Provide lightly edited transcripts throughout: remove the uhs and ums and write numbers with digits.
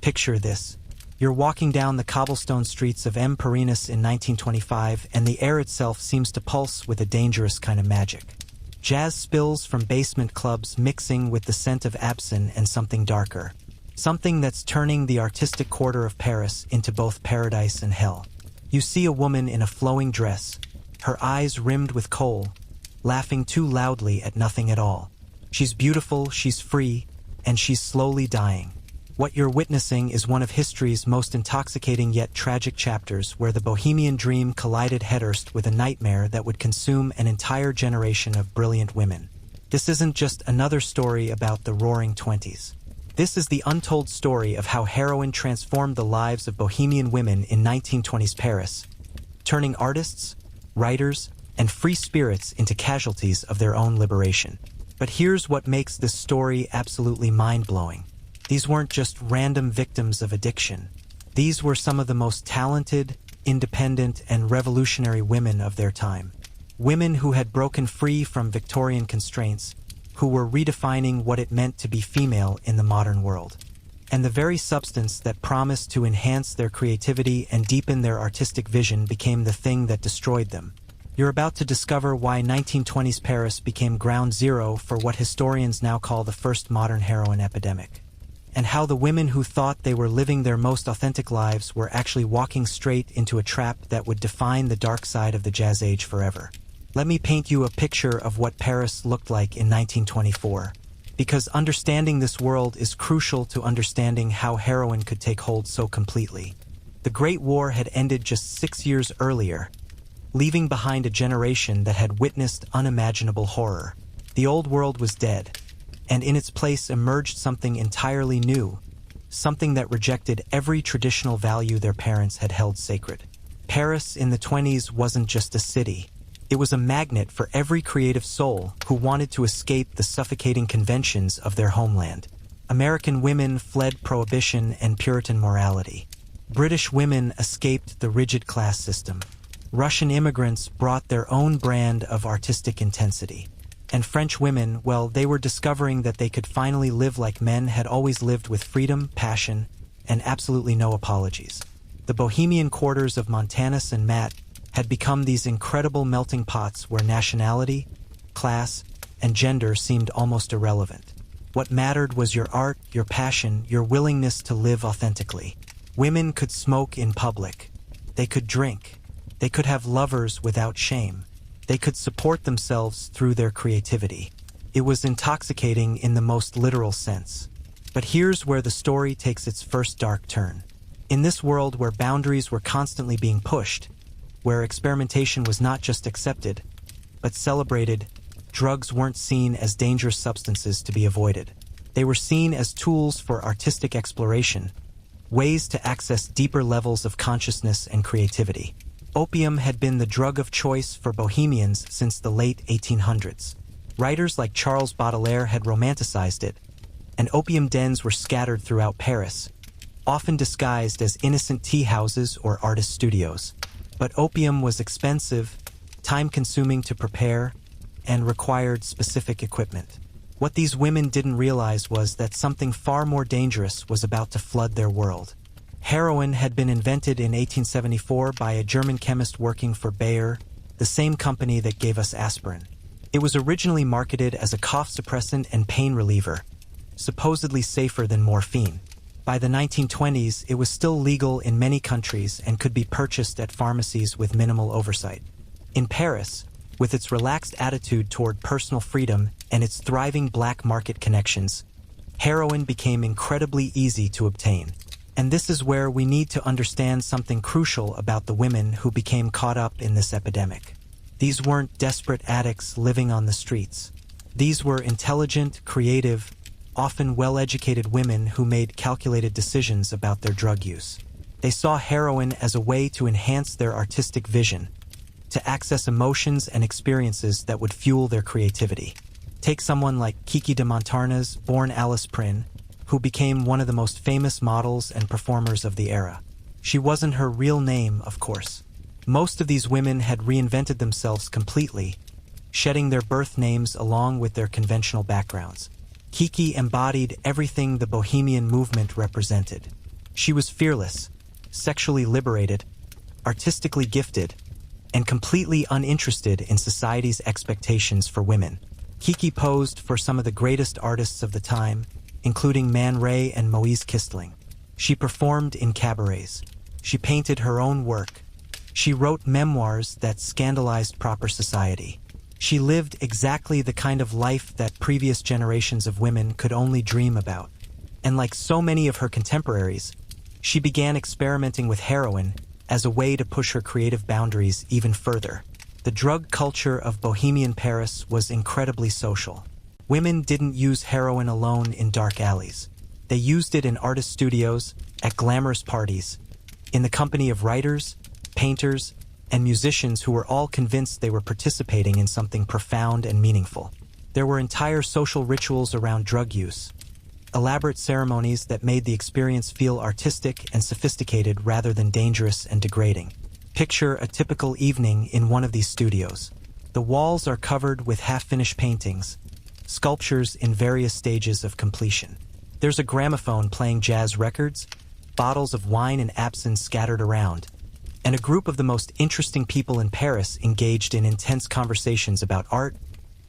Picture this. You're walking down the cobblestone streets of M. Paris in 1925, and the air itself seems to pulse with a dangerous kind of magic. Jazz spills from basement clubs mixing with the scent of absinthe and something darker. Something that's turning the artistic quarter of Paris into both paradise and hell. You see a woman in a flowing dress, her eyes rimmed with kohl, laughing too loudly at nothing at all. She's beautiful, she's free, and she's slowly dying. What you're witnessing is one of history's most intoxicating yet tragic chapters, where the Bohemian dream collided headfirst with a nightmare that would consume an entire generation of brilliant women. This isn't just another story about the Roaring Twenties. This is the untold story of how heroin transformed the lives of Bohemian women in 1920s Paris, turning artists, writers, and free spirits into casualties of their own liberation. But here's what makes this story absolutely mind-blowing. These weren't just random victims of addiction. These were some of the most talented, independent, and revolutionary women of their time. Women who had broken free from Victorian constraints, who were redefining what it meant to be female in the modern world. And the very substance that promised to enhance their creativity and deepen their artistic vision became the thing that destroyed them. You're about to discover why 1920s Paris became ground zero for what historians now call the first modern heroin epidemic, and how the women who thought they were living their most authentic lives were actually walking straight into a trap that would define the dark side of the Jazz Age forever. Let me paint you a picture of what Paris looked like in 1924, because understanding this world is crucial to understanding how heroin could take hold so completely. The Great War had ended just 6 years earlier, leaving behind a generation that had witnessed unimaginable horror. The old world was dead, and in its place emerged something entirely new, something that rejected every traditional value their parents had held sacred. Paris in the 20s wasn't just a city. It was a magnet for every creative soul who wanted to escape the suffocating conventions of their homeland. American women fled prohibition and Puritan morality. British women escaped the rigid class system. Russian immigrants brought their own brand of artistic intensity. And French women, well, they were discovering that they could finally live like men had always lived, with freedom, passion, and absolutely no apologies. The Bohemian quarters of Montaigne and Matt had become these incredible melting pots where nationality, class, and gender seemed almost irrelevant. What mattered was your art, your passion, your willingness to live authentically. Women could smoke in public. They could drink. They could have lovers without shame. They could support themselves through their creativity. It was intoxicating in the most literal sense. But here's where the story takes its first dark turn. In this world where boundaries were constantly being pushed, where experimentation was not just accepted, but celebrated, drugs weren't seen as dangerous substances to be avoided. They were seen as tools for artistic exploration, ways to access deeper levels of consciousness and creativity. Opium had been the drug of choice for bohemians since the late 1800s. Writers like Charles Baudelaire had romanticized it, and opium dens were scattered throughout Paris, often disguised as innocent tea houses or artist studios. But opium was expensive, time-consuming to prepare, and required specific equipment. What these women didn't realize was that something far more dangerous was about to flood their world. Heroin had been invented in 1874 by a German chemist working for Bayer, the same company that gave us aspirin. It was originally marketed as a cough suppressant and pain reliever, supposedly safer than morphine. By the 1920s, it was still legal in many countries and could be purchased at pharmacies with minimal oversight. In Paris, with its relaxed attitude toward personal freedom and its thriving black market connections, heroin became incredibly easy to obtain. And this is where we need to understand something crucial about the women who became caught up in this epidemic. These weren't desperate addicts living on the streets. These were intelligent, creative, often well-educated women who made calculated decisions about their drug use. They saw heroin as a way to enhance their artistic vision, to access emotions and experiences that would fuel their creativity. Take someone like Kiki de Montparnasse, born Alice Prin, who became one of the most famous models and performers of the era. She wasn't her real name, of course. Most of these women had reinvented themselves completely, shedding their birth names along with their conventional backgrounds. Kiki embodied everything the Bohemian movement represented. She was fearless, sexually liberated, artistically gifted, and completely uninterested in society's expectations for women. Kiki posed for some of the greatest artists of the time, including Man Ray and Moise Kistling. She performed in cabarets. She painted her own work. She wrote memoirs that scandalized proper society. She lived exactly the kind of life that previous generations of women could only dream about. And like so many of her contemporaries, she began experimenting with heroin as a way to push her creative boundaries even further. The drug culture of Bohemian Paris was incredibly social. Women didn't use heroin alone in dark alleys. They used it in artist studios, at glamorous parties, in the company of writers, painters, and musicians who were all convinced they were participating in something profound and meaningful. There were entire social rituals around drug use, elaborate ceremonies that made the experience feel artistic and sophisticated rather than dangerous and degrading. Picture a typical evening in one of these studios. The walls are covered with half-finished paintings, sculptures in various stages of completion. There's a gramophone playing jazz records, bottles of wine and absinthe scattered around, and a group of the most interesting people in Paris engaged in intense conversations about art,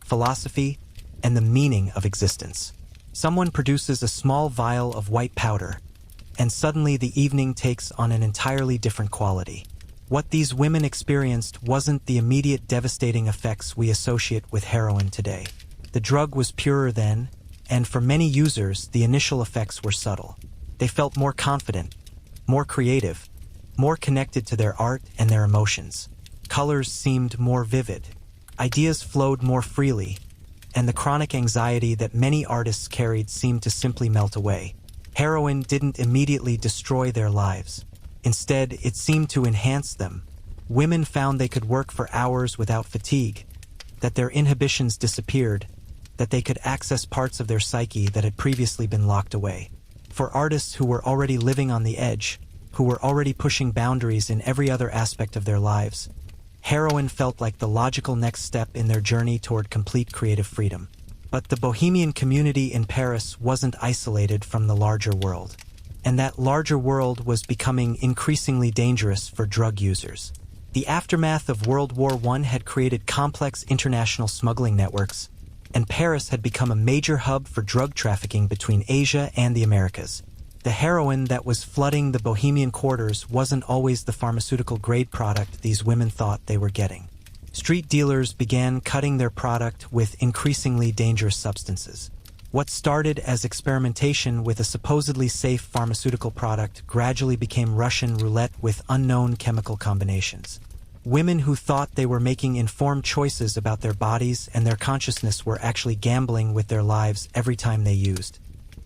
philosophy, and the meaning of existence. Someone produces a small vial of white powder, and suddenly the evening takes on an entirely different quality. What these women experienced wasn't the immediate devastating effects we associate with heroin today. The drug was purer then, and for many users, the initial effects were subtle. They felt more confident, more creative, more connected to their art and their emotions. Colors seemed more vivid. Ideas flowed more freely, and the chronic anxiety that many artists carried seemed to simply melt away. Heroin didn't immediately destroy their lives. Instead, it seemed to enhance them. Women found they could work for hours without fatigue, that their inhibitions disappeared, that they could access parts of their psyche that had previously been locked away. For artists who were already living on the edge, who were already pushing boundaries in every other aspect of their lives, heroin felt like the logical next step in their journey toward complete creative freedom. But the Bohemian community in Paris wasn't isolated from the larger world. And that larger world was becoming increasingly dangerous for drug users. The aftermath of World War I had created complex international smuggling networks, and Paris had become a major hub for drug trafficking between Asia and the Americas. The heroin that was flooding the Bohemian quarters wasn't always the pharmaceutical-grade product these women thought they were getting. Street dealers began cutting their product with increasingly dangerous substances. What started as experimentation with a supposedly safe pharmaceutical product gradually became Russian roulette with unknown chemical combinations. Women who thought they were making informed choices about their bodies and their consciousness were actually gambling with their lives every time they used.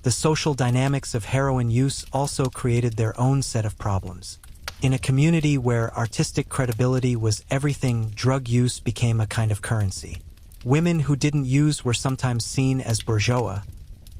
The social dynamics of heroin use also created their own set of problems. In a community where artistic credibility was everything, drug use became a kind of currency. Women who didn't use were sometimes seen as bourgeois,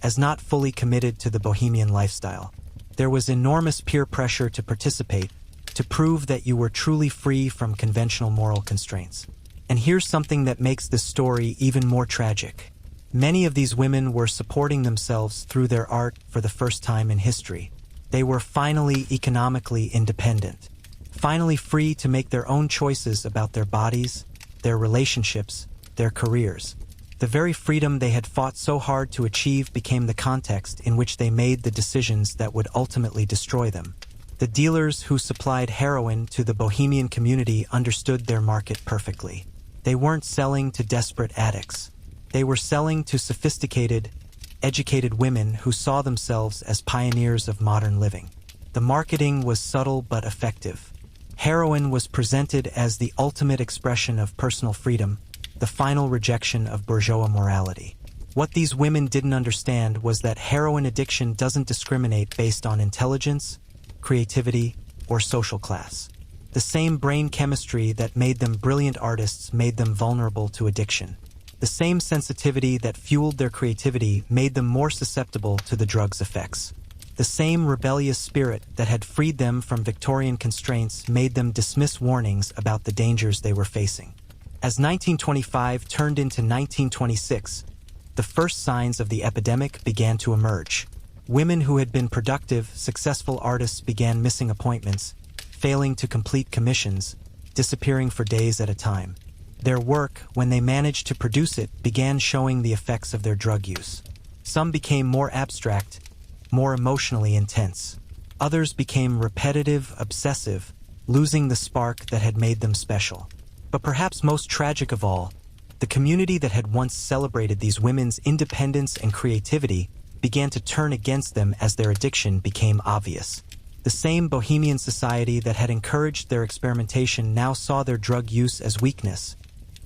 as not fully committed to the bohemian lifestyle. There was enormous peer pressure to participate, to prove that you were truly free from conventional moral constraints. And here's something that makes this story even more tragic. Many of these women were supporting themselves through their art for the first time in history. They were finally economically independent, finally free to make their own choices about their bodies, their relationships, their careers. The very freedom they had fought so hard to achieve became the context in which they made the decisions that would ultimately destroy them. The dealers who supplied heroin to the Bohemian community understood their market perfectly. They weren't selling to desperate addicts. They were selling to sophisticated, educated women who saw themselves as pioneers of modern living. The marketing was subtle but effective. Heroin was presented as the ultimate expression of personal freedom, the final rejection of bourgeois morality. What these women didn't understand was that heroin addiction doesn't discriminate based on intelligence, creativity, or social class. The same brain chemistry that made them brilliant artists made them vulnerable to addiction. The same sensitivity that fueled their creativity made them more susceptible to the drug's effects. The same rebellious spirit that had freed them from Victorian constraints made them dismiss warnings about the dangers they were facing. As 1925 turned into 1926, the first signs of the epidemic began to emerge. Women who had been productive, successful artists began missing appointments, failing to complete commissions, disappearing for days at a time. Their work, when they managed to produce it, began showing the effects of their drug use. Some became more abstract, more emotionally intense. Others became repetitive, obsessive, losing the spark that had made them special. But perhaps most tragic of all, the community that had once celebrated these women's independence and creativity began to turn against them as their addiction became obvious. The same Bohemian society that had encouraged their experimentation now saw their drug use as weakness,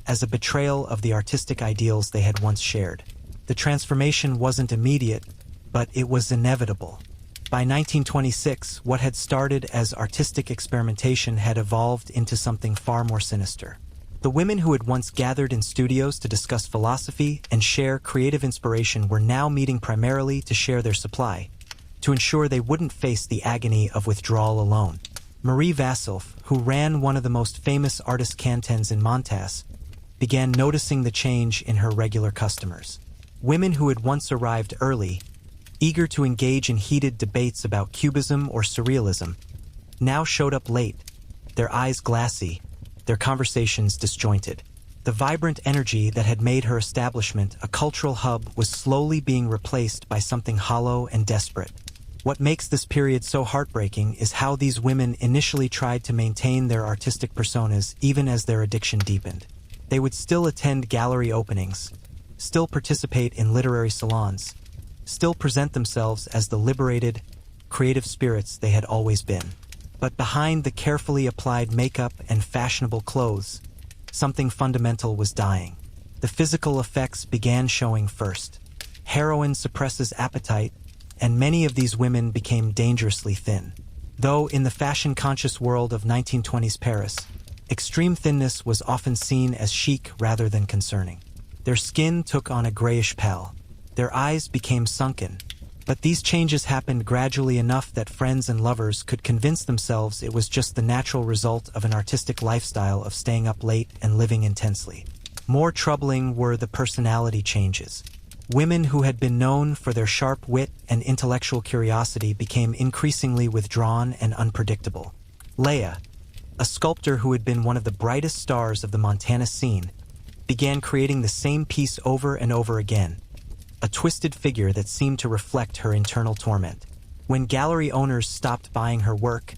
as a betrayal of the artistic ideals they had once shared. The transformation wasn't immediate, but it was inevitable. By 1926, what had started as artistic experimentation had evolved into something far more sinister. The women who had once gathered in studios to discuss philosophy and share creative inspiration were now meeting primarily to share their supply, to ensure they wouldn't face the agony of withdrawal alone. Marie Vassilf, who ran one of the most famous artist cantons in Montas, began noticing the change in her regular customers. Women who had once arrived early, eager to engage in heated debates about cubism or surrealism, now showed up late, their eyes glassy, their conversations disjointed. The vibrant energy that had made her establishment a cultural hub was slowly being replaced by something hollow and desperate. What makes this period so heartbreaking is how these women initially tried to maintain their artistic personas even as their addiction deepened. They would still attend gallery openings, still participate in literary salons, still present themselves as the liberated, creative spirits they had always been. But behind the carefully applied makeup and fashionable clothes, something fundamental was dying. The physical effects began showing first. Heroin suppresses appetite, and many of these women became dangerously thin. Though in the fashion-conscious world of 1920s Paris, extreme thinness was often seen as chic rather than concerning. Their skin took on a grayish pallor. Their eyes became sunken. But these changes happened gradually enough that friends and lovers could convince themselves it was just the natural result of an artistic lifestyle of staying up late and living intensely. More troubling were the personality changes. Women who had been known for their sharp wit and intellectual curiosity became increasingly withdrawn and unpredictable. Leia, a sculptor who had been one of the brightest stars of the Montana scene, began creating the same piece over and over again, a twisted figure that seemed to reflect her internal torment. When gallery owners stopped buying her work,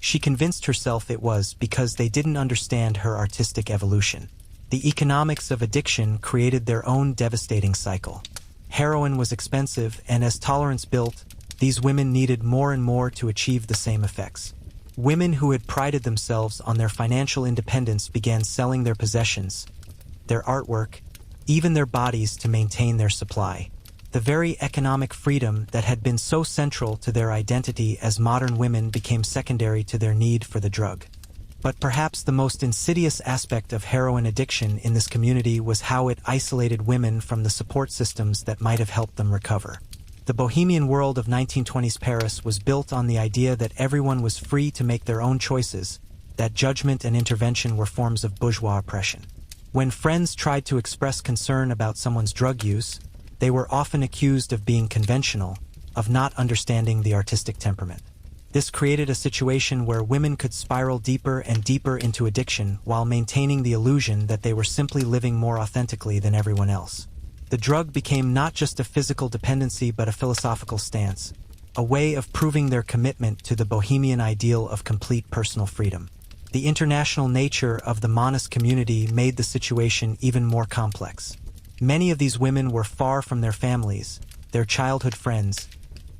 she convinced herself it was because they didn't understand her artistic evolution. The economics of addiction created their own devastating cycle. Heroin was expensive, and as tolerance built, these women needed more and more to achieve the same effects. Women who had prided themselves on their financial independence began selling their possessions, their artwork, even their bodies to maintain their supply. The very economic freedom that had been so central to their identity as modern women became secondary to their need for the drug. But perhaps the most insidious aspect of heroin addiction in this community was how it isolated women from the support systems that might have helped them recover. The Bohemian world of 1920s Paris was built on the idea that everyone was free to make their own choices, that judgment and intervention were forms of bourgeois oppression. When friends tried to express concern about someone's drug use, they were often accused of being conventional, of not understanding the artistic temperament. This created a situation where women could spiral deeper and deeper into addiction while maintaining the illusion that they were simply living more authentically than everyone else. The drug became not just a physical dependency but a philosophical stance, a way of proving their commitment to the Bohemian ideal of complete personal freedom. The international nature of the Monas community made the situation even more complex. Many of these women were far from their families, their childhood friends,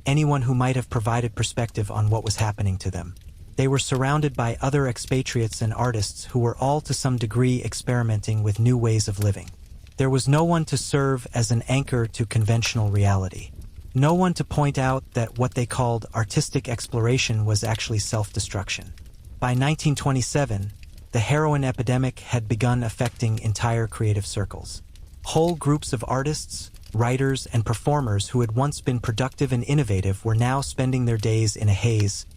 anyone who might have provided perspective on what was happening to them. They were surrounded by other expatriates and artists who were all to some degree experimenting with new ways of living. There was no one to serve as an anchor to conventional reality. No one to point out that what they called artistic exploration was actually self-destruction. By 1927, the heroin epidemic had begun affecting entire creative circles. Whole groups of artists, writers, and performers who had once been productive and innovative were now spending their days in a haze,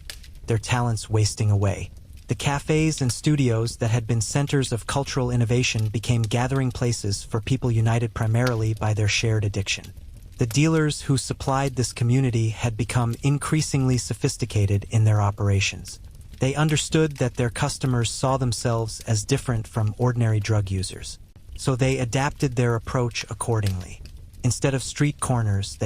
their talents wasting away. The cafes and studios that had been centers of cultural innovation became gathering places for people united primarily by their shared addiction. The dealers who supplied this community had become increasingly sophisticated in their operations. They understood that their customers saw themselves as different from ordinary drug users, so they adapted their approach accordingly. Instead of street corners,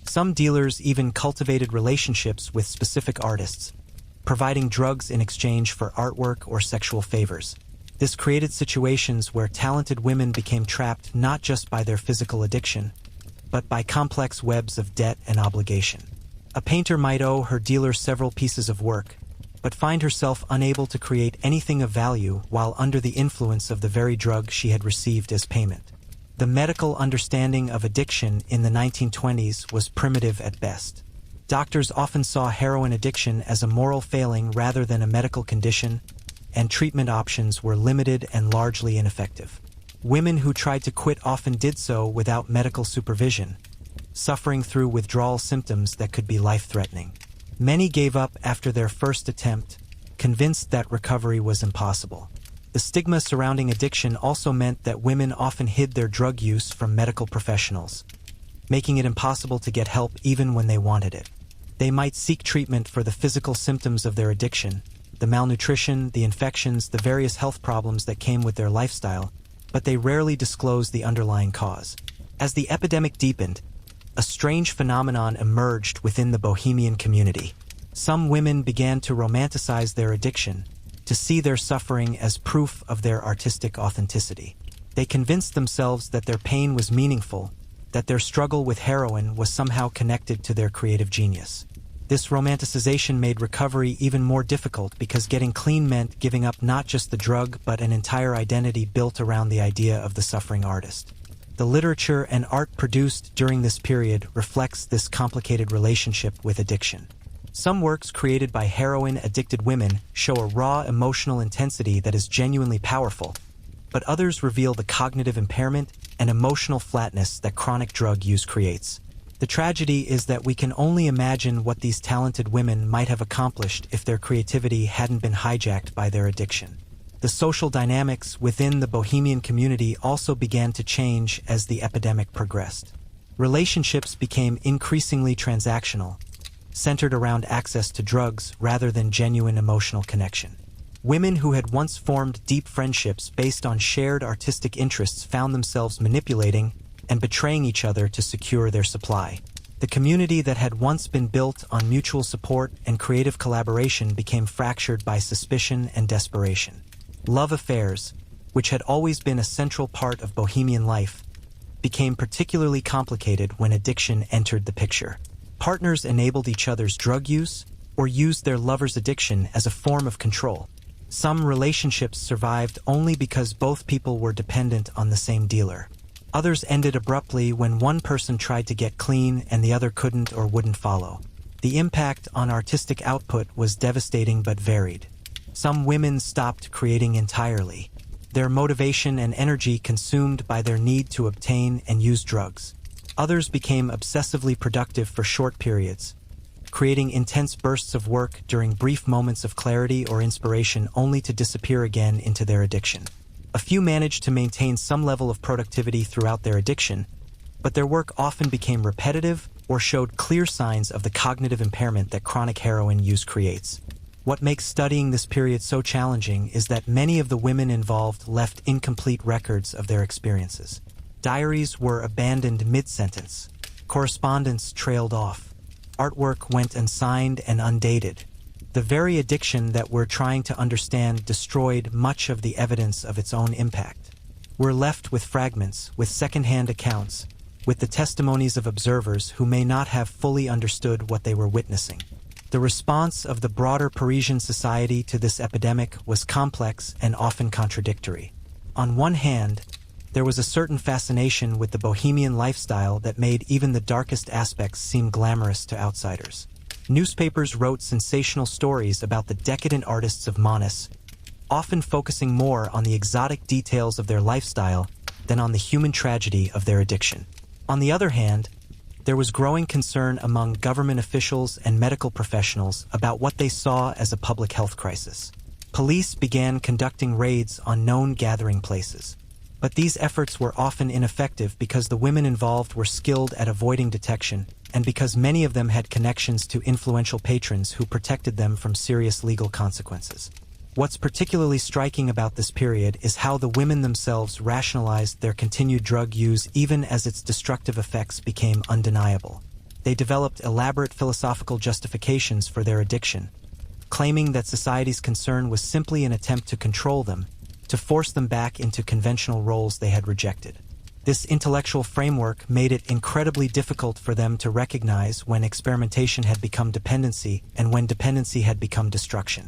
some dealers even cultivated relationships with specific artists, providing drugs in exchange for artwork or sexual favors. This created situations where talented women became trapped not just by their physical addiction, but by complex webs of debt and obligation. A painter might owe her dealer several pieces of work, but find herself unable to create anything of value while under the influence of the very drug she had received as payment. The medical understanding of addiction in the 1920s was primitive at best. Doctors often saw heroin addiction as a moral failing rather than a medical condition, and treatment options were limited and largely ineffective. Women who tried to quit often did so without medical supervision, suffering through withdrawal symptoms that could be life-threatening. Many gave up after their first attempt, convinced that recovery was impossible. The stigma surrounding addiction also meant that women often hid their drug use from medical professionals, making it impossible to get help even when they wanted it. They might seek treatment for the physical symptoms of their addiction, the malnutrition, the infections, the various health problems that came with their lifestyle, but they rarely disclosed the underlying cause. As the epidemic deepened, a strange phenomenon emerged within the Bohemian community. Some women began to romanticize their addiction, to see their suffering as proof of their artistic authenticity. They convinced themselves that their pain was meaningful, that their struggle with heroin was somehow connected to their creative genius. This romanticization made recovery even more difficult because getting clean meant giving up not just the drug but an entire identity built around the idea of the suffering artist. The literature and art produced during this period reflects this complicated relationship with addiction. Some works created by heroin-addicted women show a raw emotional intensity that is genuinely powerful, but others reveal the cognitive impairment and emotional flatness that chronic drug use creates. The tragedy is that we can only imagine what these talented women might have accomplished if their creativity hadn't been hijacked by their addiction. The social dynamics within the Bohemian community also began to change as the epidemic progressed. Relationships became increasingly transactional, centered around access to drugs rather than genuine emotional connection. Women who had once formed deep friendships based on shared artistic interests found themselves manipulating and betraying each other to secure their supply. The community that had once been built on mutual support and creative collaboration became fractured by suspicion and desperation. Love affairs, which had always been a central part of Bohemian life, became particularly complicated when addiction entered the picture. Partners enabled each other's drug use or used their lover's addiction as a form of control. Some relationships survived only because both people were dependent on the same dealer. Others ended abruptly when one person tried to get clean and the other couldn't or wouldn't follow. The impact on artistic output was devastating but varied. Some women stopped creating entirely, their motivation and energy consumed by their need to obtain and use drugs. Others became obsessively productive for short periods, creating intense bursts of work during brief moments of clarity or inspiration only to disappear again into their addiction. A few managed to maintain some level of productivity throughout their addiction, but their work often became repetitive or showed clear signs of the cognitive impairment that chronic heroin use creates. What makes studying this period so challenging is that many of the women involved left incomplete records of their experiences. Diaries were abandoned mid-sentence. Correspondence trailed off. Artwork went unsigned and undated. The very addiction that we're trying to understand destroyed much of the evidence of its own impact. We're left with fragments, with second-hand accounts, with the testimonies of observers who may not have fully understood what they were witnessing. The response of the broader Parisian society to this epidemic was complex and often contradictory. On one hand, there was a certain fascination with the Bohemian lifestyle that made even the darkest aspects seem glamorous to outsiders. Newspapers wrote sensational stories about the decadent artists of Monis, often focusing more on the exotic details of their lifestyle than on the human tragedy of their addiction. On the other hand, there was growing concern among government officials and medical professionals about what they saw as a public health crisis. Police began conducting raids on known gathering places. But these efforts were often ineffective because the women involved were skilled at avoiding detection, and because many of them had connections to influential patrons who protected them from serious legal consequences. What's particularly striking about this period is how the women themselves rationalized their continued drug use even as its destructive effects became undeniable. They developed elaborate philosophical justifications for their addiction, claiming that society's concern was simply an attempt to control them, to force them back into conventional roles they had rejected. This intellectual framework made it incredibly difficult for them to recognize when experimentation had become dependency and when dependency had become destruction.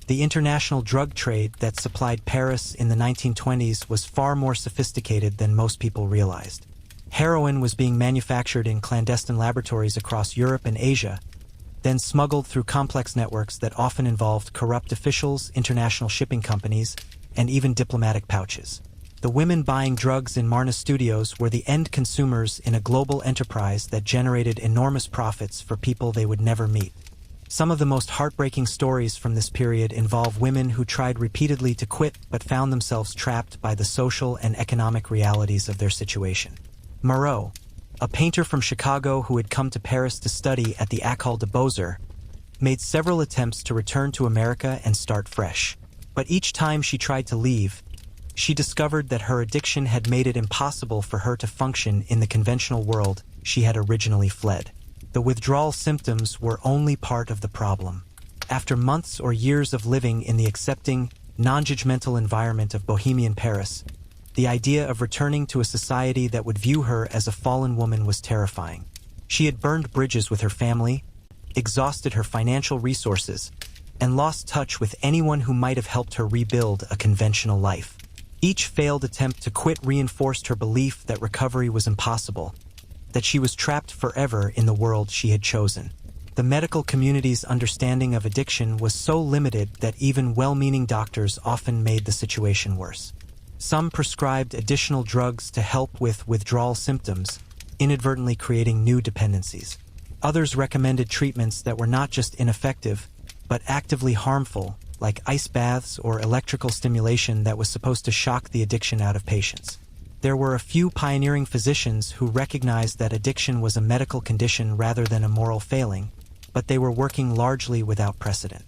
The international drug trade that supplied Paris in the 1920s was far more sophisticated than most people realized. Heroin was being manufactured in clandestine laboratories across Europe and Asia, then smuggled through complex networks that often involved corrupt officials, international shipping companies, and even diplomatic pouches. The women buying drugs in Marna studios were the end consumers in a global enterprise that generated enormous profits for people they would never meet. Some of the most heartbreaking stories from this period involve women who tried repeatedly to quit but found themselves trapped by the social and economic realities of their situation. Moreau, a painter from Chicago who had come to Paris to study at the École de Beaux-Arts, made several attempts to return to America and start fresh. But each time she tried to leave, she discovered that her addiction had made it impossible for her to function in the conventional world she had originally fled. The withdrawal symptoms were only part of the problem. After months or years of living in the accepting, non-judgmental environment of Bohemian Paris, the idea of returning to a society that would view her as a fallen woman was terrifying. She had burned bridges with her family, exhausted her financial resources, and lost touch with anyone who might have helped her rebuild a conventional life. Each failed attempt to quit reinforced her belief that recovery was impossible, that she was trapped forever in the world she had chosen. The medical community's understanding of addiction was so limited that even well-meaning doctors often made the situation worse. Some prescribed additional drugs to help with withdrawal symptoms, inadvertently creating new dependencies. Others recommended treatments that were not just ineffective, but actively harmful, like ice baths or electrical stimulation that was supposed to shock the addiction out of patients. There were a few pioneering physicians who recognized that addiction was a medical condition rather than a moral failing, but they were working largely without precedent.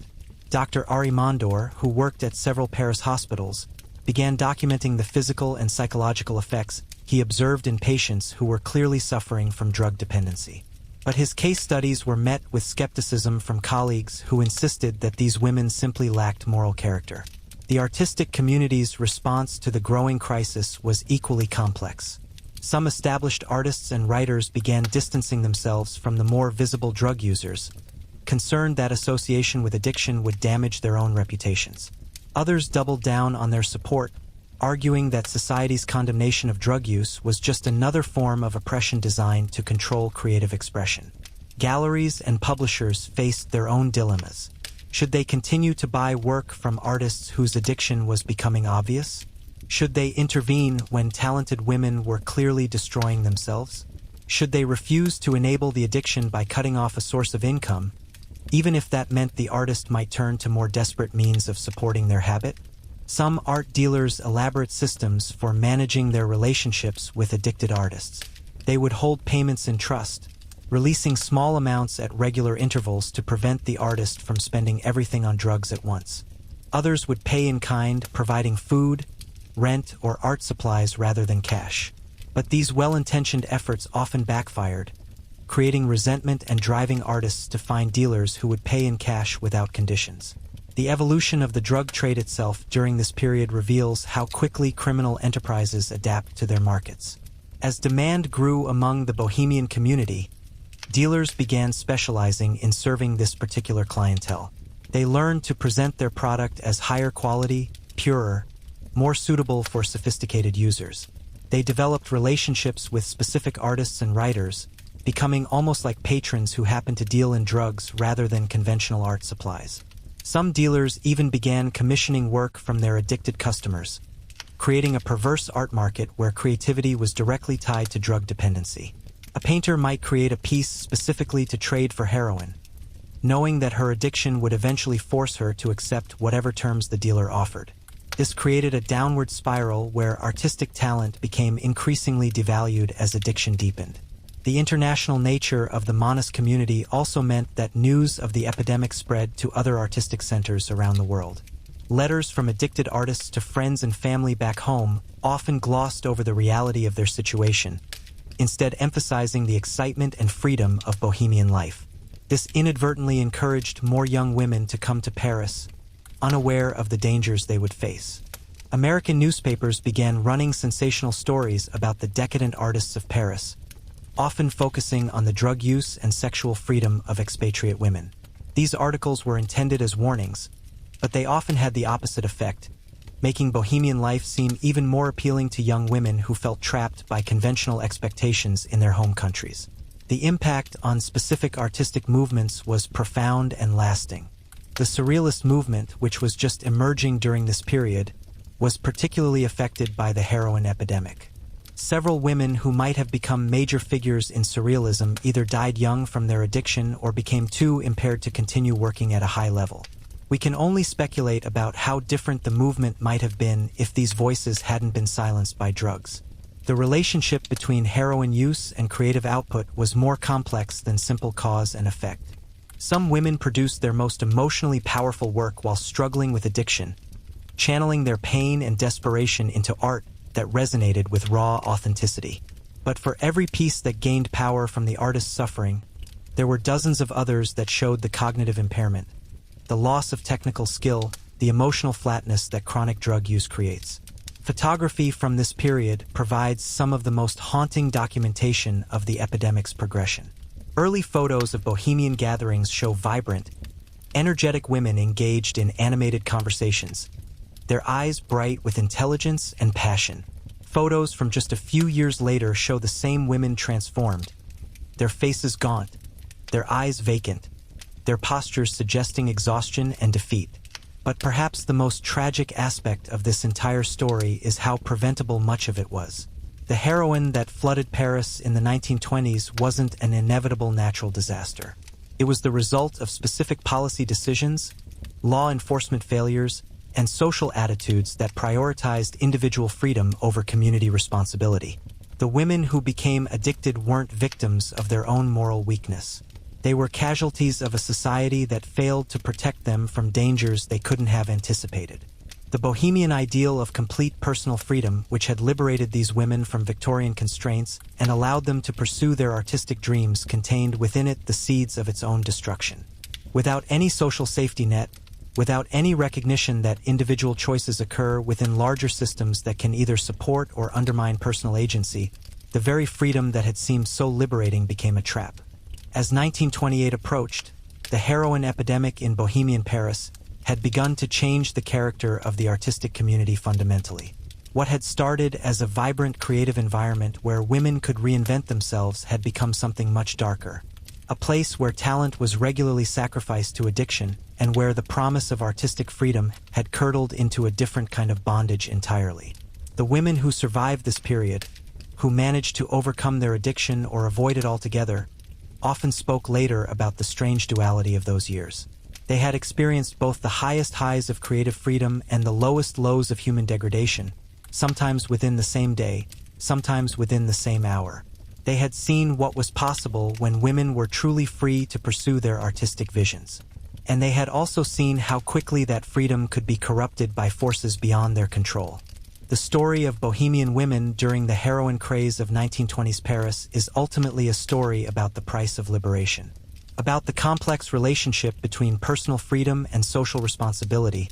Dr. Ari Mondor, who worked at several Paris hospitals, began documenting the physical and psychological effects he observed in patients who were clearly suffering from drug dependency. But his case studies were met with skepticism from colleagues who insisted that these women simply lacked moral character. The artistic community's response to the growing crisis was equally complex. Some established artists and writers began distancing themselves from the more visible drug users, concerned that association with addiction would damage their own reputations. Others doubled down on their support, arguing that society's condemnation of drug use was just another form of oppression designed to control creative expression. Galleries and publishers faced their own dilemmas. Should they continue to buy work from artists whose addiction was becoming obvious? Should they intervene when talented women were clearly destroying themselves? Should they refuse to enable the addiction by cutting off a source of income, even if that meant the artist might turn to more desperate means of supporting their habit? Some art dealers' elaborate systems for managing their relationships with addicted artists. They would hold payments in trust, releasing small amounts at regular intervals to prevent the artist from spending everything on drugs at once. Others would pay in kind, providing food, rent, or art supplies rather than cash. But these well-intentioned efforts often backfired, creating resentment and driving artists to find dealers who would pay in cash without conditions. The evolution of the drug trade itself during this period reveals how quickly criminal enterprises adapt to their markets. As demand grew among the Bohemian community, dealers began specializing in serving this particular clientele. They learned to present their product as higher quality, purer, more suitable for sophisticated users. They developed relationships with specific artists and writers, becoming almost like patrons who happened to deal in drugs rather than conventional art supplies. Some dealers even began commissioning work from their addicted customers, creating a perverse art market where creativity was directly tied to drug dependency. A painter might create a piece specifically to trade for heroin, knowing that her addiction would eventually force her to accept whatever terms the dealer offered. This created a downward spiral where artistic talent became increasingly devalued as addiction deepened. The international nature of the Monas community also meant that news of the epidemic spread to other artistic centers around the world. Letters from addicted artists to friends and family back home often glossed over the reality of their situation, instead emphasizing the excitement and freedom of Bohemian life. This inadvertently encouraged more young women to come to Paris, unaware of the dangers they would face. American newspapers began running sensational stories about the decadent artists of Paris, often focusing on the drug use and sexual freedom of expatriate women. These articles were intended as warnings, but they often had the opposite effect, making Bohemian life seem even more appealing to young women who felt trapped by conventional expectations in their home countries. The impact on specific artistic movements was profound and lasting. The Surrealist movement, which was just emerging during this period, was particularly affected by the heroin epidemic. Several women who might have become major figures in Surrealism either died young from their addiction or became too impaired to continue working at a high level. We can only speculate about how different the movement might have been if these voices hadn't been silenced by drugs. The relationship between heroin use and creative output was more complex than simple cause and effect. Some women produced their most emotionally powerful work while struggling with addiction, channeling their pain and desperation into art that resonated with raw authenticity. But for every piece that gained power from the artist's suffering, there were dozens of others that showed the cognitive impairment, the loss of technical skill, the emotional flatness that chronic drug use creates. Photography from this period provides some of the most haunting documentation of the epidemic's progression. Early photos of Bohemian gatherings show vibrant, energetic women engaged in animated conversations, their eyes bright with intelligence and passion. Photos from just a few years later show the same women transformed, their faces gaunt, their eyes vacant, their postures suggesting exhaustion and defeat. But perhaps the most tragic aspect of this entire story is how preventable much of it was. The heroin that flooded Paris in the 1920s wasn't an inevitable natural disaster. It was the result of specific policy decisions, law enforcement failures, and social attitudes that prioritized individual freedom over community responsibility. The women who became addicted weren't victims of their own moral weakness. They were casualties of a society that failed to protect them from dangers they couldn't have anticipated. The Bohemian ideal of complete personal freedom, which had liberated these women from Victorian constraints and allowed them to pursue their artistic dreams, contained within it the seeds of its own destruction. Without any social safety net, without any recognition that individual choices occur within larger systems that can either support or undermine personal agency, the very freedom that had seemed so liberating became a trap. As 1928 approached, the heroin epidemic in Bohemian Paris had begun to change the character of the artistic community fundamentally. What had started as a vibrant creative environment where women could reinvent themselves had become something much darker. A place where talent was regularly sacrificed to addiction and where the promise of artistic freedom had curdled into a different kind of bondage entirely. The women who survived this period, who managed to overcome their addiction or avoid it altogether, often spoke later about the strange duality of those years. They had experienced both the highest highs of creative freedom and the lowest lows of human degradation, sometimes within the same day, sometimes within the same hour. They had seen what was possible when women were truly free to pursue their artistic visions. And they had also seen how quickly that freedom could be corrupted by forces beyond their control. The story of Bohemian women during the heroin craze of 1920s Paris is ultimately a story about the price of liberation, about the complex relationship between personal freedom and social responsibility,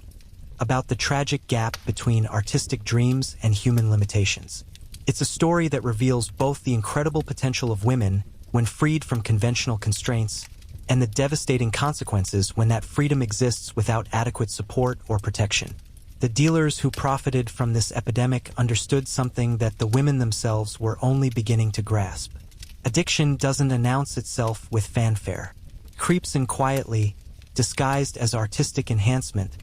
about the tragic gap between artistic dreams and human limitations. It's a story that reveals both the incredible potential of women when freed from conventional constraints and the devastating consequences when that freedom exists without adequate support or protection. The dealers who profited from this epidemic understood something that the women themselves were only beginning to grasp. Addiction doesn't announce itself with fanfare. It creeps in quietly, disguised as artistic enhancement,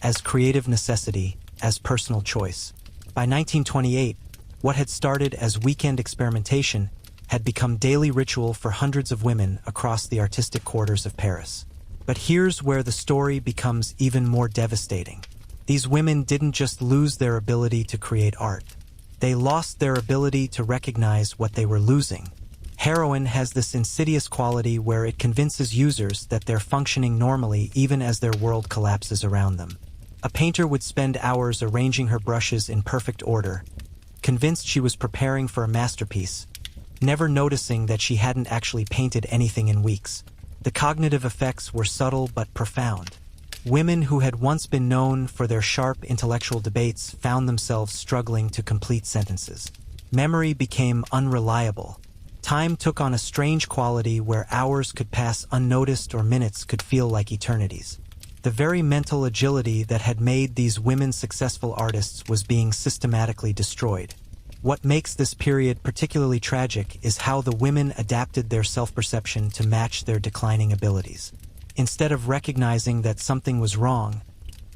as creative necessity, as personal choice. By 1928, what had started as weekend experimentation had become daily ritual for hundreds of women across the artistic quarters of Paris. But here's where the story becomes even more devastating. These women didn't just lose their ability to create art. They lost their ability to recognize what they were losing. Heroin has this insidious quality where it convinces users that they're functioning normally even as their world collapses around them. A painter would spend hours arranging her brushes in perfect order, convinced she was preparing for a masterpiece, never noticing that she hadn't actually painted anything in weeks. The cognitive effects were subtle but profound. Women who had once been known for their sharp intellectual debates found themselves struggling to complete sentences. Memory became unreliable. Time took on a strange quality where hours could pass unnoticed or minutes could feel like eternities. The very mental agility that had made these women successful artists was being systematically destroyed. What makes this period particularly tragic is how the women adapted their self-perception to match their declining abilities. Instead of recognizing that something was wrong,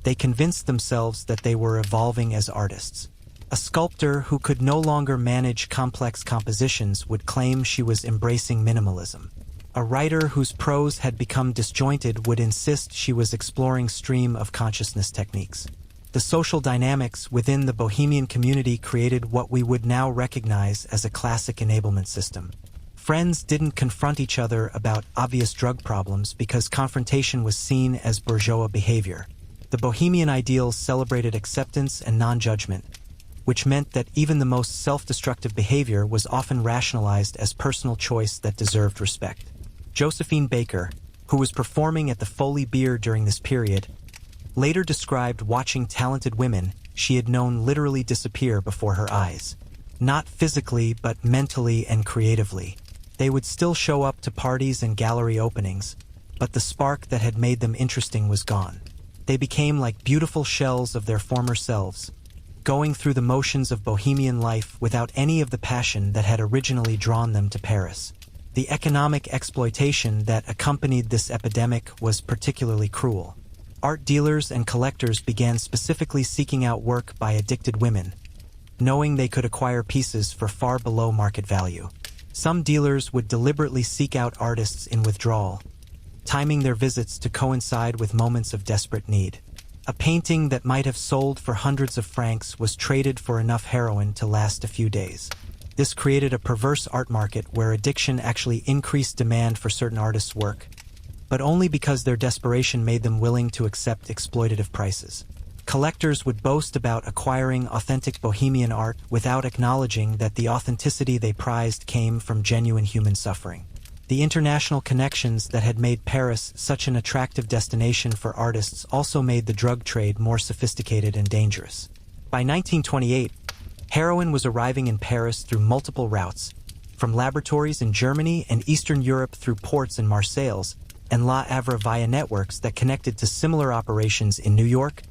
they convinced themselves that they were evolving as artists. A sculptor who could no longer manage complex compositions would claim she was embracing minimalism. A writer whose prose had become disjointed would insist she was exploring stream of consciousness techniques. The social dynamics within the Bohemian community created what we would now recognize as a classic enablement system. Friends didn't confront each other about obvious drug problems because confrontation was seen as bourgeois behavior. The Bohemian ideals celebrated acceptance and non-judgment, which meant that even the most self-destructive behavior was often rationalized as personal choice that deserved respect. Josephine Baker, who was performing at the Foley Beer during this period, later described watching talented women she had known literally disappear before her eyes. Not physically, but mentally and creatively. They would still show up to parties and gallery openings, but the spark that had made them interesting was gone. They became like beautiful shells of their former selves, going through the motions of bohemian life without any of the passion that had originally drawn them to Paris. The economic exploitation that accompanied this epidemic was particularly cruel. Art dealers and collectors began specifically seeking out work by addicted women, knowing they could acquire pieces for far below market value. Some dealers would deliberately seek out artists in withdrawal, timing their visits to coincide with moments of desperate need. A painting that might have sold for hundreds of francs was traded for enough heroin to last a few days. This created a perverse art market where addiction actually increased demand for certain artists' work, but only because their desperation made them willing to accept exploitative prices. Collectors would boast about acquiring authentic bohemian art without acknowledging that the authenticity they prized came from genuine human suffering. The international connections that had made Paris such an attractive destination for artists also made the drug trade more sophisticated and dangerous. By 1928, heroin was arriving in Paris through multiple routes, from laboratories in Germany and Eastern Europe through ports in Marseilles and La Havre via networks that connected to similar operations in New York,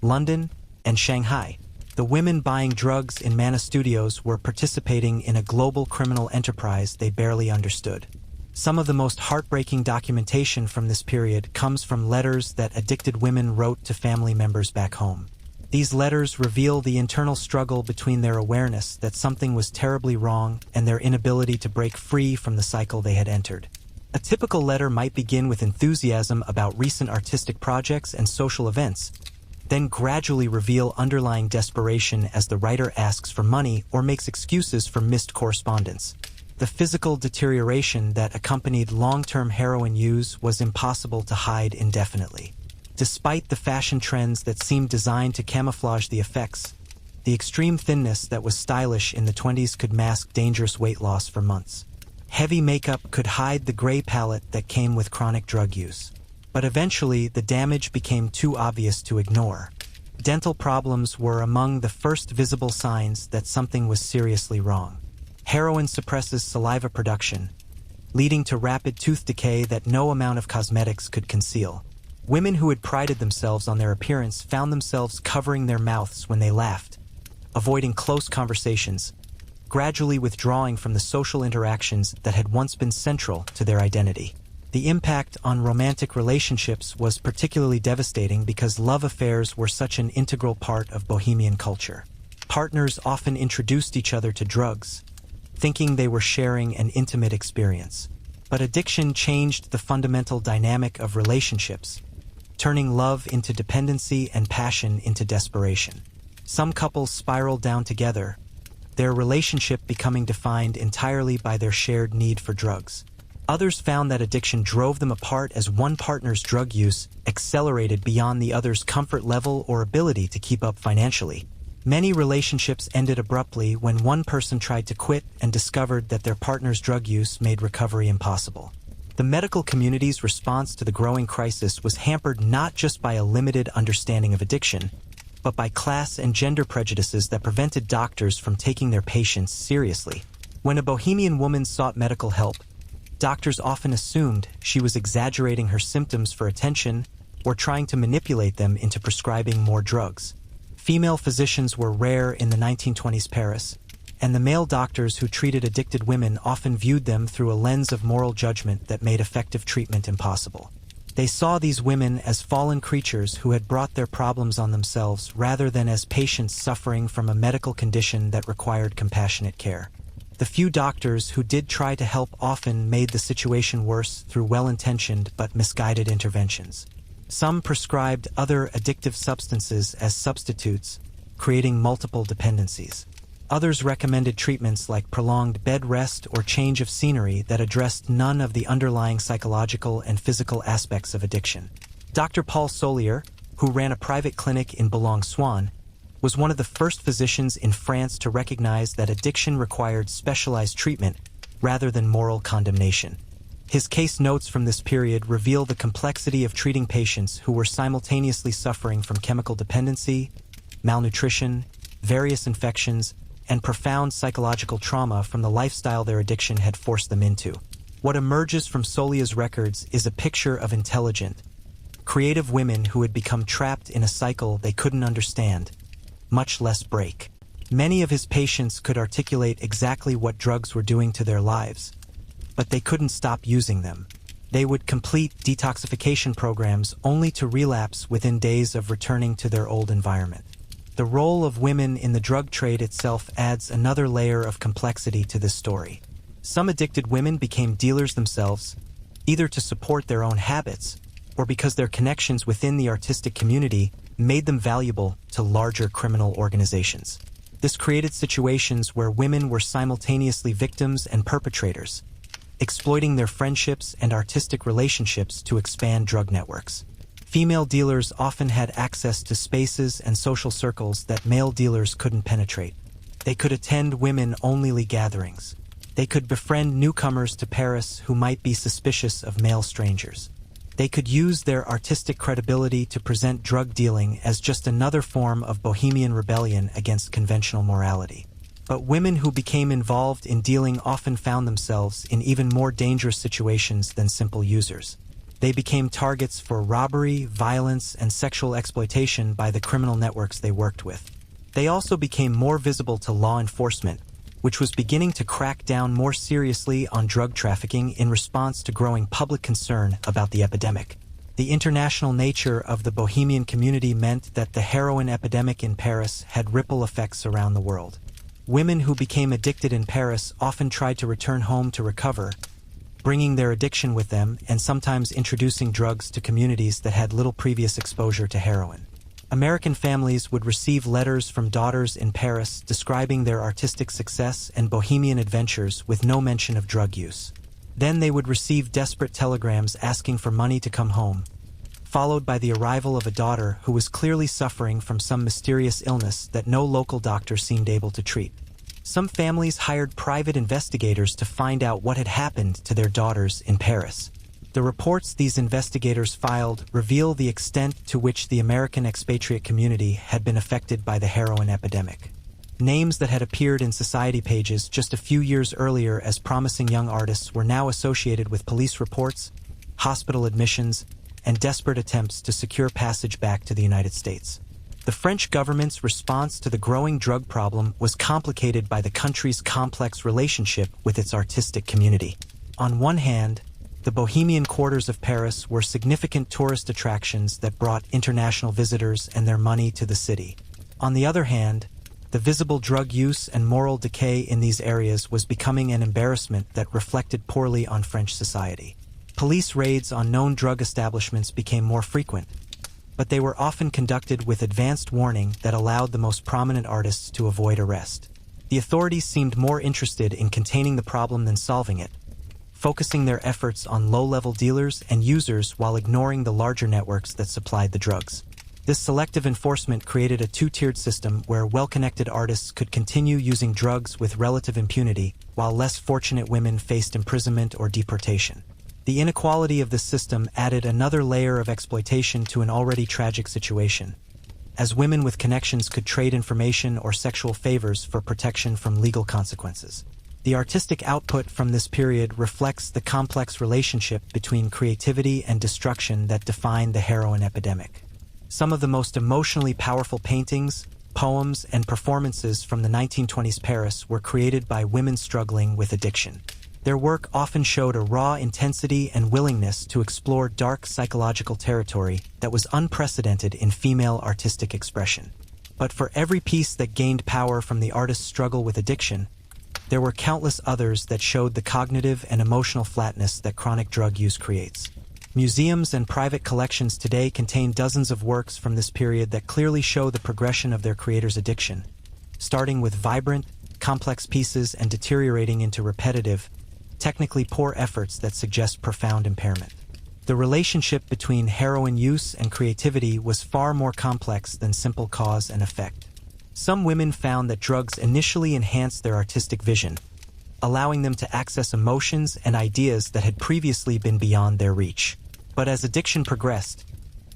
London, and Shanghai. The women buying drugs in Mana Studios were participating in a global criminal enterprise they barely understood. Some of the most heartbreaking documentation from this period comes from letters that addicted women wrote to family members back home. These letters reveal the internal struggle between their awareness that something was terribly wrong and their inability to break free from the cycle they had entered. A typical letter might begin with enthusiasm about recent artistic projects and social events, then gradually reveal underlying desperation as the writer asks for money or makes excuses for missed correspondence. The physical deterioration that accompanied long-term heroin use was impossible to hide indefinitely. Despite the fashion trends that seemed designed to camouflage the effects, the extreme thinness that was stylish in the 20s could mask dangerous weight loss for months. Heavy makeup could hide the gray palette that came with chronic drug use. But eventually, the damage became too obvious to ignore. Dental problems were among the first visible signs that something was seriously wrong. Heroin suppresses saliva production, leading to rapid tooth decay that no amount of cosmetics could conceal. Women who had prided themselves on their appearance found themselves covering their mouths when they laughed, avoiding close conversations, gradually withdrawing from the social interactions that had once been central to their identity. The impact on romantic relationships was particularly devastating because love affairs were such an integral part of bohemian culture. Partners often introduced each other to drugs, thinking they were sharing an intimate experience. But addiction changed the fundamental dynamic of relationships. turning love into dependency and passion into desperation. Some couples spiraled down together, their relationship becoming defined entirely by their shared need for drugs. Others found that addiction drove them apart as one partner's drug use accelerated beyond the other's comfort level or ability to keep up financially. Many relationships ended abruptly when one person tried to quit and discovered that their partner's drug use made recovery impossible. The medical community's response to the growing crisis was hampered not just by a limited understanding of addiction, but by class and gender prejudices that prevented doctors from taking their patients seriously. When a Bohemian woman sought medical help, doctors often assumed she was exaggerating her symptoms for attention or trying to manipulate them into prescribing more drugs. Female physicians were rare in the 1920s Paris, and the male doctors who treated addicted women often viewed them through a lens of moral judgment that made effective treatment impossible. They saw these women as fallen creatures who had brought their problems on themselves rather than as patients suffering from a medical condition that required compassionate care. The few doctors who did try to help often made the situation worse through well-intentioned but misguided interventions. Some prescribed other addictive substances as substitutes, creating multiple dependencies. Others recommended treatments like prolonged bed rest or change of scenery that addressed none of the underlying psychological and physical aspects of addiction. Dr. Paul Solier, who ran a private clinic in Boulogne-Swan, was one of the first physicians in France to recognize that addiction required specialized treatment rather than moral condemnation. His case notes from this period reveal the complexity of treating patients who were simultaneously suffering from chemical dependency, malnutrition, various infections, and profound psychological trauma from the lifestyle their addiction had forced them into. What emerges from Solier's records is a picture of intelligent, creative women who had become trapped in a cycle they couldn't understand, much less break. Many of his patients could articulate exactly what drugs were doing to their lives, but they couldn't stop using them. They would complete detoxification programs only to relapse within days of returning to their old environment. The role of women in the drug trade itself adds another layer of complexity to this story. Some addicted women became dealers themselves, either to support their own habits or because their connections within the artistic community made them valuable to larger criminal organizations. This created situations where women were simultaneously victims and perpetrators, exploiting their friendships and artistic relationships to expand drug networks. Female dealers often had access to spaces and social circles that male dealers couldn't penetrate. They could attend women-only gatherings. They could befriend newcomers to Paris who might be suspicious of male strangers. They could use their artistic credibility to present drug dealing as just another form of bohemian rebellion against conventional morality. But women who became involved in dealing often found themselves in even more dangerous situations than simple users. They became targets for robbery, violence, and sexual exploitation by the criminal networks they worked with. They also became more visible to law enforcement, which was beginning to crack down more seriously on drug trafficking in response to growing public concern about the epidemic. The international nature of the Bohemian community meant that the heroin epidemic in Paris had ripple effects around the world. Women who became addicted in Paris often tried to return home to recover, bringing their addiction with them and sometimes introducing drugs to communities that had little previous exposure to heroin. American families would receive letters from daughters in Paris describing their artistic success and bohemian adventures with no mention of drug use. Then they would receive desperate telegrams asking for money to come home, followed by the arrival of a daughter who was clearly suffering from some mysterious illness that no local doctor seemed able to treat. Some families hired private investigators to find out what had happened to their daughters in Paris. The reports these investigators filed reveal the extent to which the American expatriate community had been affected by the heroin epidemic. Names that had appeared in society pages just a few years earlier as promising young artists were now associated with police reports, hospital admissions, and desperate attempts to secure passage back to the United States. The French government's response to the growing drug problem was complicated by the country's complex relationship with its artistic community. On one hand, the Bohemian quarters of Paris were significant tourist attractions that brought international visitors and their money to the city. On the other hand, the visible drug use and moral decay in these areas was becoming an embarrassment that reflected poorly on French society. Police raids on known drug establishments became more frequent, but they were often conducted with advanced warning that allowed the most prominent artists to avoid arrest. The authorities seemed more interested in containing the problem than solving it, focusing their efforts on low-level dealers and users while ignoring the larger networks that supplied the drugs. This selective enforcement created a two-tiered system where well-connected artists could continue using drugs with relative impunity, while less fortunate women faced imprisonment or deportation. The inequality of this system added another layer of exploitation to an already tragic situation, as women with connections could trade information or sexual favors for protection from legal consequences. The artistic output from this period reflects the complex relationship between creativity and destruction that defined the heroin epidemic. Some of the most emotionally powerful paintings, poems, and performances from the 1920s Paris were created by women struggling with addiction. Their work often showed a raw intensity and willingness to explore dark psychological territory that was unprecedented in female artistic expression. But for every piece that gained power from the artist's struggle with addiction, there were countless others that showed the cognitive and emotional flatness that chronic drug use creates. Museums and private collections today contain dozens of works from this period that clearly show the progression of their creator's addiction, starting with vibrant, complex pieces and deteriorating into repetitive, technically poor efforts that suggest profound impairment. The relationship between heroin use and creativity was far more complex than simple cause and effect. Some women found that drugs initially enhanced their artistic vision, allowing them to access emotions and ideas that had previously been beyond their reach. But as addiction progressed,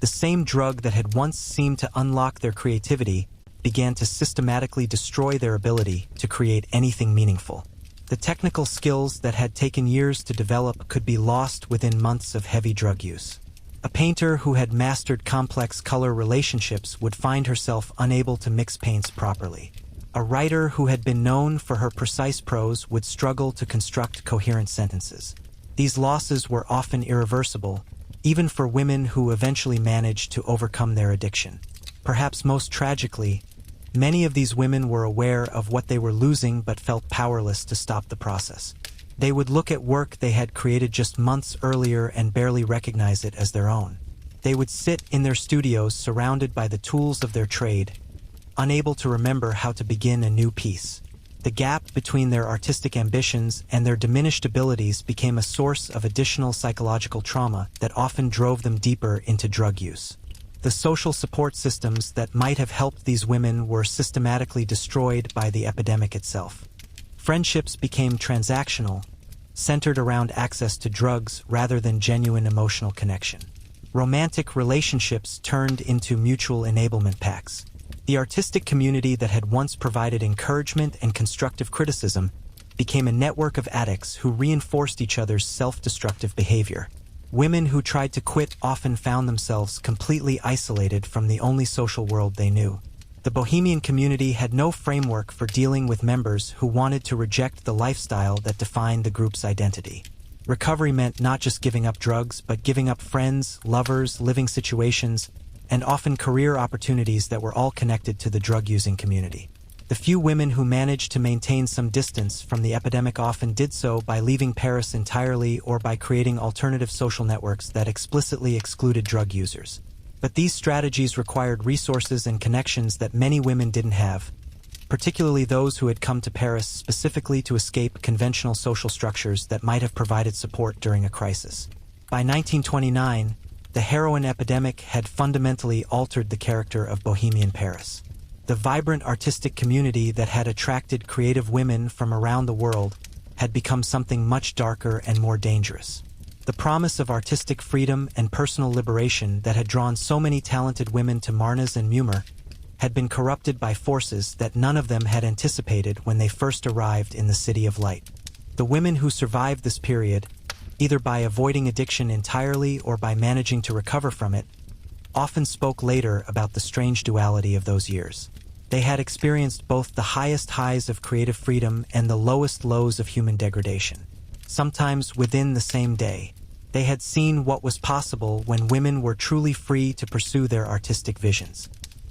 the same drug that had once seemed to unlock their creativity began to systematically destroy their ability to create anything meaningful. The technical skills that had taken years to develop could be lost within months of heavy drug use. A painter who had mastered complex color relationships would find herself unable to mix paints properly. A writer who had been known for her precise prose would struggle to construct coherent sentences. These losses were often irreversible, even for women who eventually managed to overcome their addiction. Perhaps most tragically, many of these women were aware of what they were losing but felt powerless to stop the process. They would look at work they had created just months earlier and barely recognize it as their own. They would sit in their studios surrounded by the tools of their trade, unable to remember how to begin a new piece. The gap between their artistic ambitions and their diminished abilities became a source of additional psychological trauma that often drove them deeper into drug use. The social support systems that might have helped these women were systematically destroyed by the epidemic itself. Friendships became transactional, centered around access to drugs rather than genuine emotional connection. Romantic relationships turned into mutual enablement pacts. The artistic community that had once provided encouragement and constructive criticism became a network of addicts who reinforced each other's self-destructive behavior. Women who tried to quit often found themselves completely isolated from the only social world they knew. The Bohemian community had no framework for dealing with members who wanted to reject the lifestyle that defined the group's identity. Recovery meant not just giving up drugs, but giving up friends, lovers, living situations, and often career opportunities that were all connected to the drug-using community. The few women who managed to maintain some distance from the epidemic often did so by leaving Paris entirely or by creating alternative social networks that explicitly excluded drug users. But these strategies required resources and connections that many women didn't have, particularly those who had come to Paris specifically to escape conventional social structures that might have provided support during a crisis. By 1929, the heroin epidemic had fundamentally altered the character of Bohemian Paris. The vibrant artistic community that had attracted creative women from around the world had become something much darker and more dangerous. The promise of artistic freedom and personal liberation that had drawn so many talented women to Marnes and Mumer had been corrupted by forces that none of them had anticipated when they first arrived in the City of Light. The women who survived this period, either by avoiding addiction entirely or by managing to recover from it, often spoke later about the strange duality of those years. They had experienced both the highest highs of creative freedom and the lowest lows of human degradation. Sometimes within the same day, they had seen what was possible when women were truly free to pursue their artistic visions.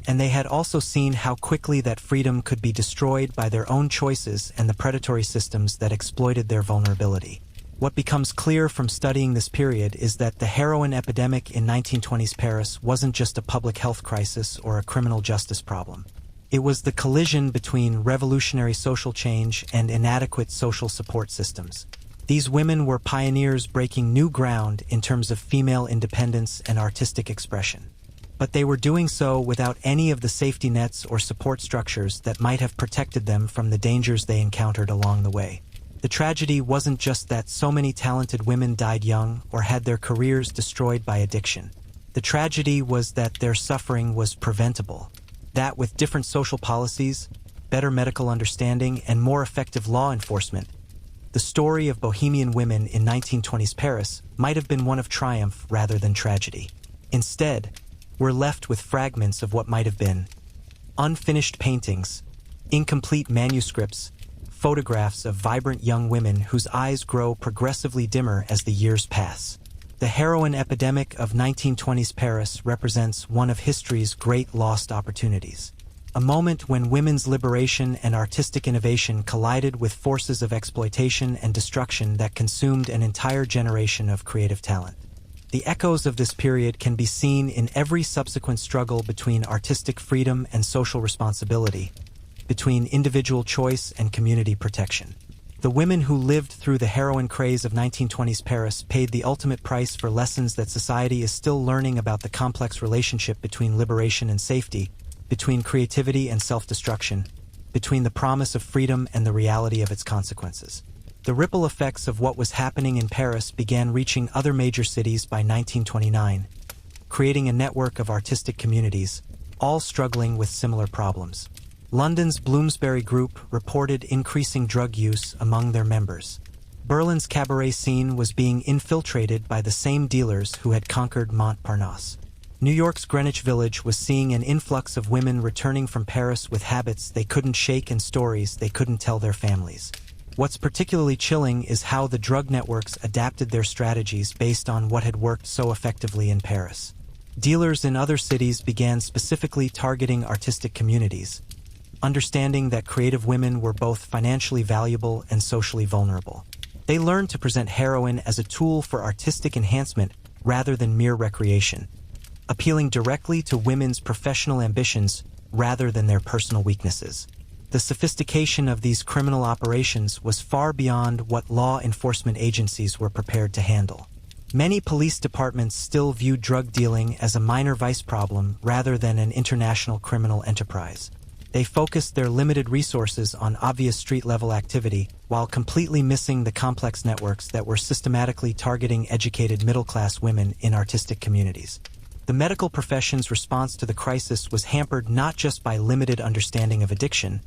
And they had also seen how quickly that freedom could be destroyed by their own choices and the predatory systems that exploited their vulnerability. What becomes clear from studying this period is that the heroin epidemic in 1920s Paris wasn't just a public health crisis or a criminal justice problem. It was the collision between revolutionary social change and inadequate social support systems. These women were pioneers breaking new ground in terms of female independence and artistic expression. But they were doing so without any of the safety nets or support structures that might have protected them from the dangers they encountered along the way. The tragedy wasn't just that so many talented women died young or had their careers destroyed by addiction. The tragedy was that their suffering was preventable. That with different social policies, better medical understanding, and more effective law enforcement, the story of Bohemian women in 1920s Paris might have been one of triumph rather than tragedy. Instead, we're left with fragments of what might have been: unfinished paintings, incomplete manuscripts, photographs of vibrant young women whose eyes grow progressively dimmer as the years pass. The heroin epidemic of 1920s Paris represents one of history's great lost opportunities. A moment when women's liberation and artistic innovation collided with forces of exploitation and destruction that consumed an entire generation of creative talent. The echoes of this period can be seen in every subsequent struggle between artistic freedom and social responsibility, between individual choice and community protection. The women who lived through the heroin craze of 1920s Paris paid the ultimate price for lessons that society is still learning about the complex relationship between liberation and safety, between creativity and self-destruction, between the promise of freedom and the reality of its consequences. The ripple effects of what was happening in Paris began reaching other major cities by 1929, creating a network of artistic communities, all struggling with similar problems. London's Bloomsbury Group reported increasing drug use among their members. Berlin's cabaret scene was being infiltrated by the same dealers who had conquered Montparnasse. New York's Greenwich Village was seeing an influx of women returning from Paris with habits they couldn't shake and stories they couldn't tell their families. What's particularly chilling is how the drug networks adapted their strategies based on what had worked so effectively in Paris. Dealers in other cities began specifically targeting artistic communities, understanding that creative women were both financially valuable and socially vulnerable. They learned to present heroin as a tool for artistic enhancement rather than mere recreation, appealing directly to women's professional ambitions rather than their personal weaknesses. The sophistication of these criminal operations was far beyond what law enforcement agencies were prepared to handle. Many police departments still viewed drug dealing as a minor vice problem rather than an international criminal enterprise. They focused their limited resources on obvious street-level activity while completely missing the complex networks that were systematically targeting educated middle-class women in artistic communities. The medical profession's response to the crisis was hampered not just by limited understanding of addiction,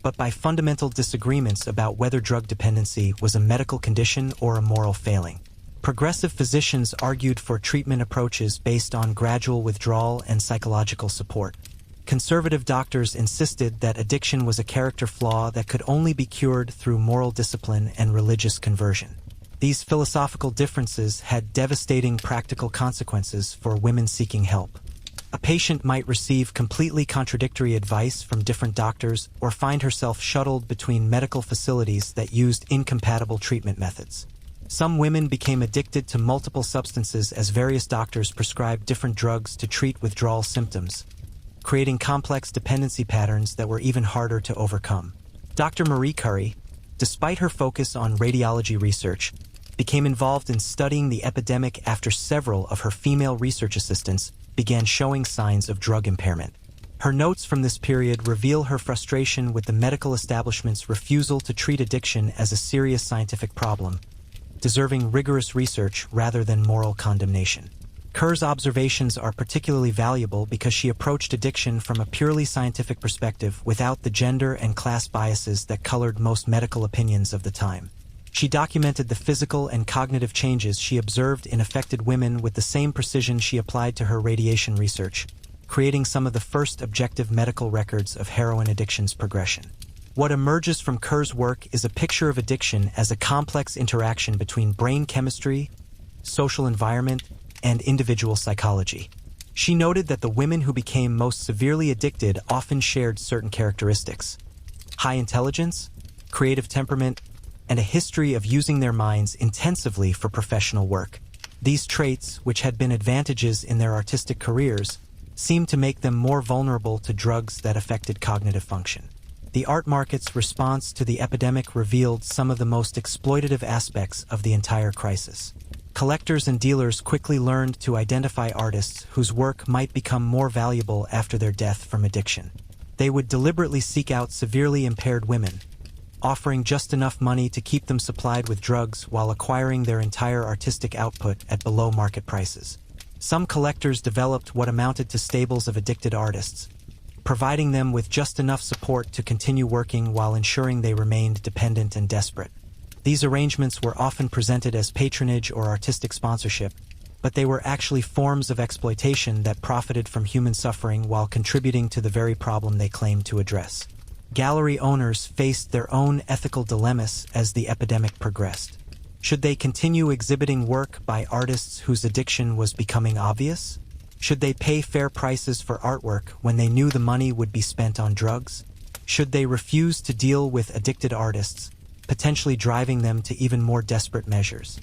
but by fundamental disagreements about whether drug dependency was a medical condition or a moral failing. Progressive physicians argued for treatment approaches based on gradual withdrawal and psychological support. Conservative doctors insisted that addiction was a character flaw that could only be cured through moral discipline and religious conversion. These philosophical differences had devastating practical consequences for women seeking help. A patient might receive completely contradictory advice from different doctors or find herself shuttled between medical facilities that used incompatible treatment methods. Some women became addicted to multiple substances as various doctors prescribed different drugs to treat withdrawal symptoms, creating complex dependency patterns that were even harder to overcome. Dr. Marie Curie, despite her focus on radiology research, became involved in studying the epidemic after several of her female research assistants began showing signs of drug impairment. Her notes from this period reveal her frustration with the medical establishment's refusal to treat addiction as a serious scientific problem, deserving rigorous research rather than moral condemnation. Kerr's observations are particularly valuable because she approached addiction from a purely scientific perspective without the gender and class biases that colored most medical opinions of the time. She documented the physical and cognitive changes she observed in affected women with the same precision she applied to her radiation research, creating some of the first objective medical records of heroin addiction's progression. What emerges from Kerr's work is a picture of addiction as a complex interaction between brain chemistry, social environment, and individual psychology. She noted that the women who became most severely addicted often shared certain characteristics: high intelligence, creative temperament, and a history of using their minds intensively for professional work. These traits, which had been advantages in their artistic careers, seemed to make them more vulnerable to drugs that affected cognitive function. The art market's response to the epidemic revealed some of the most exploitative aspects of the entire crisis. Collectors and dealers quickly learned to identify artists whose work might become more valuable after their death from addiction. They would deliberately seek out severely impaired women, offering just enough money to keep them supplied with drugs while acquiring their entire artistic output at below-market prices. Some collectors developed what amounted to stables of addicted artists, providing them with just enough support to continue working while ensuring they remained dependent and desperate. These arrangements were often presented as patronage or artistic sponsorship, but they were actually forms of exploitation that profited from human suffering while contributing to the very problem they claimed to address. Gallery owners faced their own ethical dilemmas as the epidemic progressed. Should they continue exhibiting work by artists whose addiction was becoming obvious? Should they pay fair prices for artwork when they knew the money would be spent on drugs? Should they refuse to deal with addicted artists, potentially driving them to even more desperate measures?